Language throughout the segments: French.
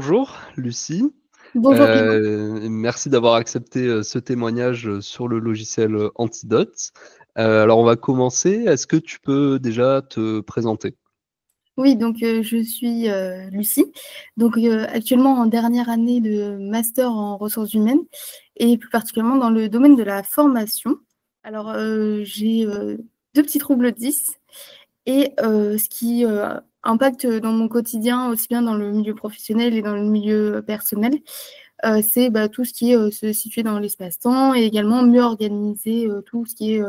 Bonjour Lucie. Bonjour Clément. Merci d'avoir accepté ce témoignage sur le logiciel Antidote. Alors on va commencer. Est-ce que tu peux déjà te présenter? Oui, donc je suis Lucie. Donc actuellement en dernière année de master en ressources humaines et plus particulièrement dans le domaine de la formation. Alors j'ai deux petits troubles 10 et ce qui impacte dans mon quotidien, aussi bien dans le milieu professionnel et dans le milieu personnel, c'est tout ce qui est se situer dans l'espace-temps et également mieux organiser tout ce qui est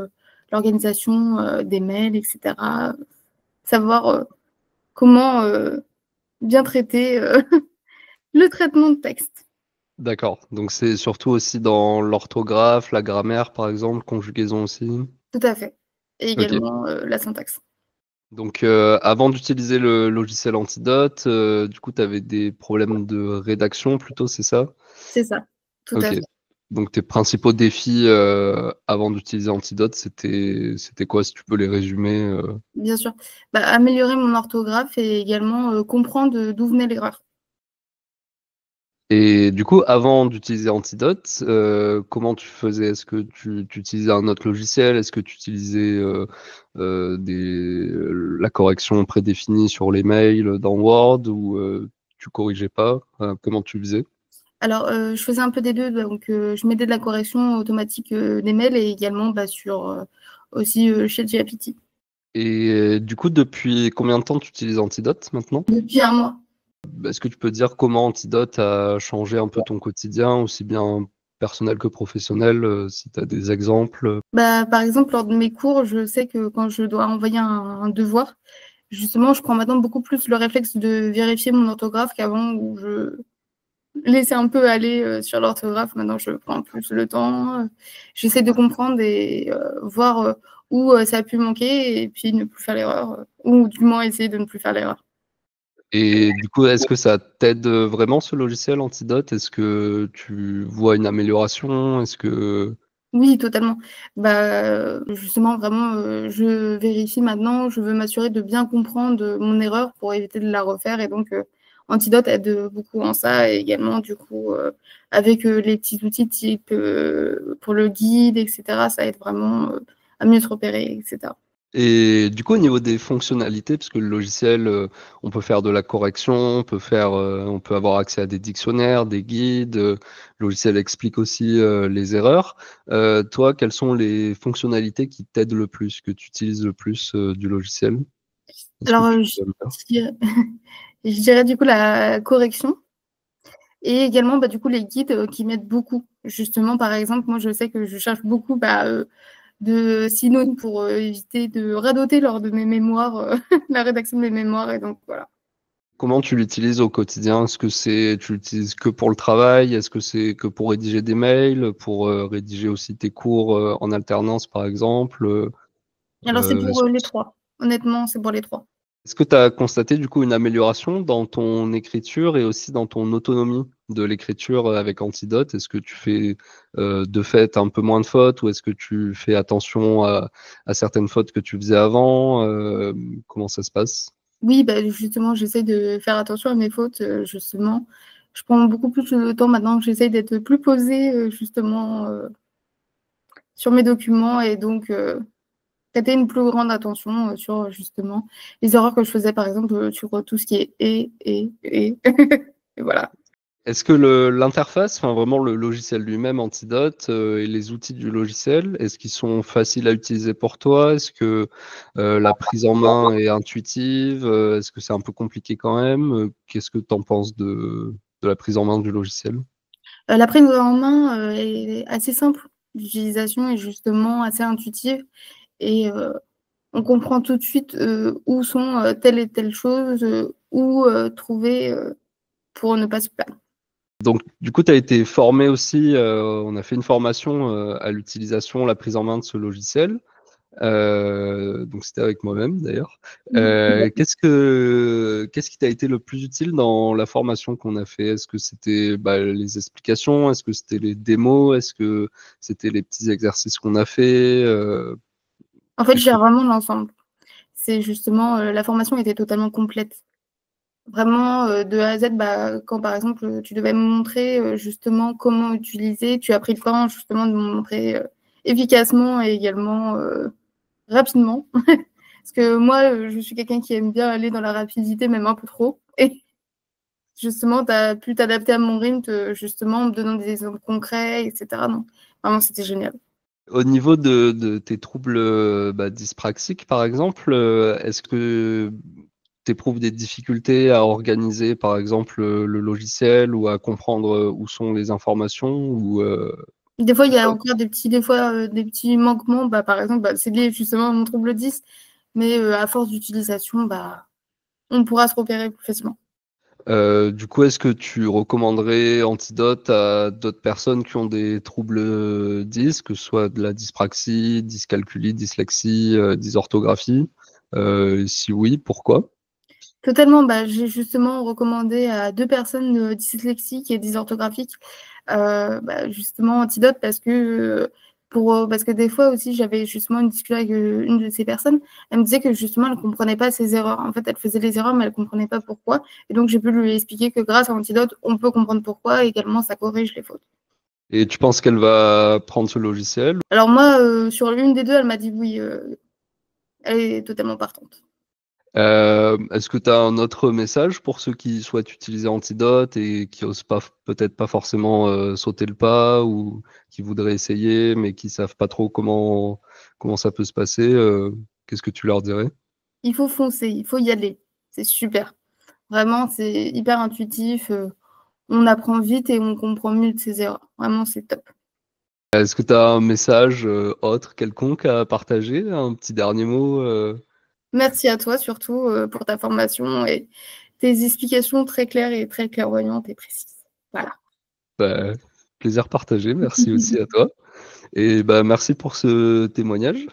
l'organisation des mails, etc. Savoir comment bien traiter le traitement de texte. D'accord. Donc c'est surtout aussi dans l'orthographe, la grammaire par exemple, conjugaison aussi. Tout à fait. Et Ok. également la syntaxe. Donc avant d'utiliser le logiciel Antidote, du coup tu avais des problèmes de rédaction plutôt, c'est ça? C'est ça, tout à Ok. fait. Donc tes principaux défis avant d'utiliser Antidote, c'était quoi si tu peux les résumer Bien sûr. Améliorer mon orthographe et également comprendre d'où venait l'erreur. Et du coup, avant d'utiliser Antidote, comment tu faisais? Est-ce que tu utilisais un autre logiciel? Est-ce que tu utilisais la correction prédéfinie sur les mails dans Word ou tu corrigeais pas? Comment tu faisais? Alors, je faisais un peu des deux. Donc, je mettais de la correction automatique des mails et également sur aussi ChatGPT. Et du coup, depuis combien de temps tu utilises Antidote maintenant? Depuis un mois. Est-ce que tu peux dire comment Antidote a changé un peu ton quotidien, aussi bien personnel que professionnel, si tu as des exemples? Par exemple, lors de mes cours, je sais que quand je dois envoyer un devoir, justement, je prends maintenant beaucoup plus le réflexe de vérifier mon orthographe qu'avant où je laissais un peu aller sur l'orthographe. Maintenant, je prends plus le temps. J'essaie de comprendre et voir où ça a pu manquer et puis ne plus faire l'erreur, ou du moins essayer de ne plus faire l'erreur. Et du coup, est-ce que ça t'aide vraiment ce logiciel Antidote? Est-ce que tu vois une amélioration? Est-ce que Oui, totalement. Justement, vraiment, je vérifie maintenant, je veux m'assurer de bien comprendre mon erreur pour éviter de la refaire. Et donc, Antidote aide beaucoup en ça. Et également, du coup, avec les petits outils type pour le guide, etc., ça aide vraiment à mieux se repérer, etc. et du coup, au niveau des fonctionnalités, parce que le logiciel, on peut faire de la correction, on peut avoir accès à des dictionnaires, des guides. Le logiciel explique aussi les erreurs. Toi, quelles sont les fonctionnalités qui t'aident le plus, que tu utilises le plus du logiciel? Est-ce que Alors, tu peux me dire? je dirais, je dirais du coup la correction. Et également, du coup, les guides qui m'aident beaucoup. Justement, par exemple, moi, je sais que je cherche beaucoup de synonymes pour éviter de radoter lors de mes mémoires, la rédaction de mes mémoires. Et donc, voilà. Comment tu l'utilises au quotidien? Est-ce que tu l'utilises que pour le travail? Est-ce que c'est que pour rédiger des mails, pour rédiger aussi tes cours en alternance, par exemple? Alors, c'est Est-ce pour les trois. Honnêtement, c'est pour les trois. est-ce que tu as constaté du coup une amélioration dans ton écriture et aussi dans ton autonomie de l'écriture avec Antidote? Est-ce que tu fais de fait un peu moins de fautes ou est-ce que tu fais attention à certaines fautes que tu faisais avant? Comment ça se passe? Oui, justement, j'essaie de faire attention à mes fautes. Justement, je prends beaucoup plus de temps maintenant que j'essaie d'être plus posée, justement, sur mes documents et donc prêter une plus grande attention sur justement les erreurs que je faisais, par exemple, sur tout ce qui est et et voilà. Est-ce que l'interface, enfin vraiment le logiciel lui-même, Antidote, et les outils du logiciel, est-ce qu'ils sont faciles à utiliser pour toi? Est-ce que la prise en main est intuitive? Est-ce que c'est un peu compliqué quand même? Qu'est-ce que tu en penses de la prise en main du logiciel? La prise en main est assez simple d'utilisation et justement assez intuitive et on comprend tout de suite où sont telle et telle chose, où trouver pour ne pas se perdre. Donc, du coup, tu as été formé aussi, on a fait une formation à l'utilisation, la prise en main de ce logiciel. Donc c'était avec moi-même d'ailleurs. Qu'est-ce qui t'a été le plus utile dans la formation qu'on a fait? Est-ce que c'était les explications? Est-ce que c'était les démos? Est-ce que c'était les petits exercices qu'on a fait? En fait, je Qu'est-ce que gère vraiment l'ensemble. C'est justement la formation était totalement complète. Vraiment, de A à Z, bah, quand par exemple, tu devais me montrer justement comment utiliser, tu as pris le temps justement de me montrer efficacement et également rapidement. Parce que moi, je suis quelqu'un qui aime bien aller dans la rapidité, même un peu trop. Et justement, tu as pu t'adapter à mon rythme, justement, en me donnant des exemples concrets, etc. Non, vraiment, c'était génial. Au niveau de tes troubles dyspraxiques, par exemple, est-ce que tu éprouves des difficultés à organiser, par exemple, le logiciel ou à comprendre où sont les informations ou, Des fois, il y a ça- encore des petits manquements. Bah, par exemple, bah, c'est lié justement à mon trouble 10, mais à force d'utilisation, bah, on pourra se repérer plus facilement. Du coup, est-ce que tu recommanderais Antidote à d'autres personnes qui ont des troubles 10, que ce soit de la dyspraxie, dyscalculie, dyslexie, dysorthographie? Si oui, pourquoi? Totalement, bah, j'ai justement recommandé à 2 personnes, dyslexiques et dysorthographiques, bah, justement Antidote parce que des fois aussi j'avais justement une discussion avec, une de ces personnes. Elle me disait que justement elle ne comprenait pas ses erreurs. En fait, elle faisait les erreurs, mais elle ne comprenait pas pourquoi et donc j'ai pu lui expliquer que grâce à Antidote, on peut comprendre pourquoi et également ça corrige les fautes. Et tu penses qu'elle va prendre ce logiciel? Alors moi, sur l'une des 2, elle m'a dit oui, elle est totalement partante. Est-ce que tu as un autre message pour ceux qui souhaitent utiliser Antidote et qui osent pas, peut-être pas forcément sauter le pas ou qui voudraient essayer mais qui savent pas trop comment ça peut se passer? Qu'est-ce que tu leur dirais? Il faut foncer, il faut y aller. C'est super. Vraiment, c'est hyper intuitif, on apprend vite et on comprend mieux de ses erreurs. Vraiment, c'est top. Est-ce que tu as un message autre quelconque à partager? Un petit dernier mot? Merci à toi surtout, pour ta formation et tes explications très claires et très clairvoyantes et précises. Voilà. Bah, plaisir partagé, merci aussi à toi. Et bah, merci pour ce témoignage.